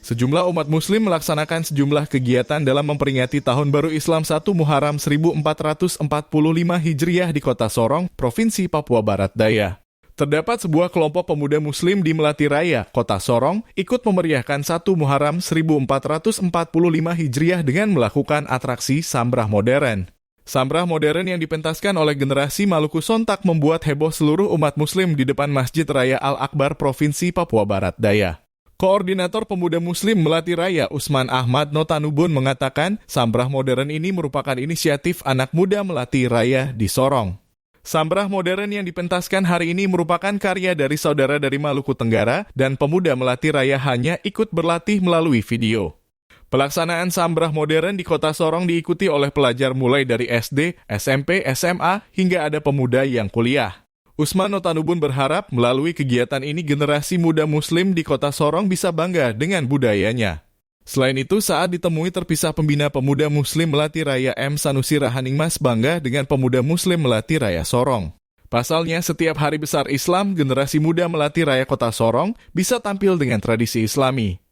Sejumlah umat muslim melaksanakan sejumlah kegiatan dalam memperingati Tahun Baru Islam 1 Muharram 1445 Hijriah di Kota Sorong, Provinsi Papua Barat Daya. Terdapat sebuah kelompok pemuda muslim di Melati Raya, Kota Sorong, ikut memeriahkan 1 Muharram 1445 Hijriah dengan melakukan atraksi sambrah modern. Sambrah modern yang dipentaskan oleh generasi Maluku sontak membuat heboh seluruh umat muslim di depan Masjid Raya Al-Akbar Provinsi Papua Barat Daya. Koordinator Pemuda Muslim Melati Raya Usman Ahmad Notanubun mengatakan sambrah modern ini merupakan inisiatif anak muda Melati Raya di Sorong. Sambrah modern yang dipentaskan hari ini merupakan karya dari saudara dari Maluku Tenggara dan pemuda Melati Raya hanya ikut berlatih melalui video. Pelaksanaan sambrah modern di Kota Sorong diikuti oleh pelajar mulai dari SD, SMP, SMA, hingga ada pemuda yang kuliah. Usman Notanubun berharap melalui kegiatan ini generasi muda muslim di Kota Sorong bisa bangga dengan budayanya. Selain itu, saat ditemui terpisah pembina pemuda muslim Melati Raya M. Sanusi Rahaningmas bangga dengan pemuda muslim Melati Raya Sorong. Pasalnya, setiap hari besar Islam, generasi muda Melati Raya Kota Sorong bisa tampil dengan tradisi Islami.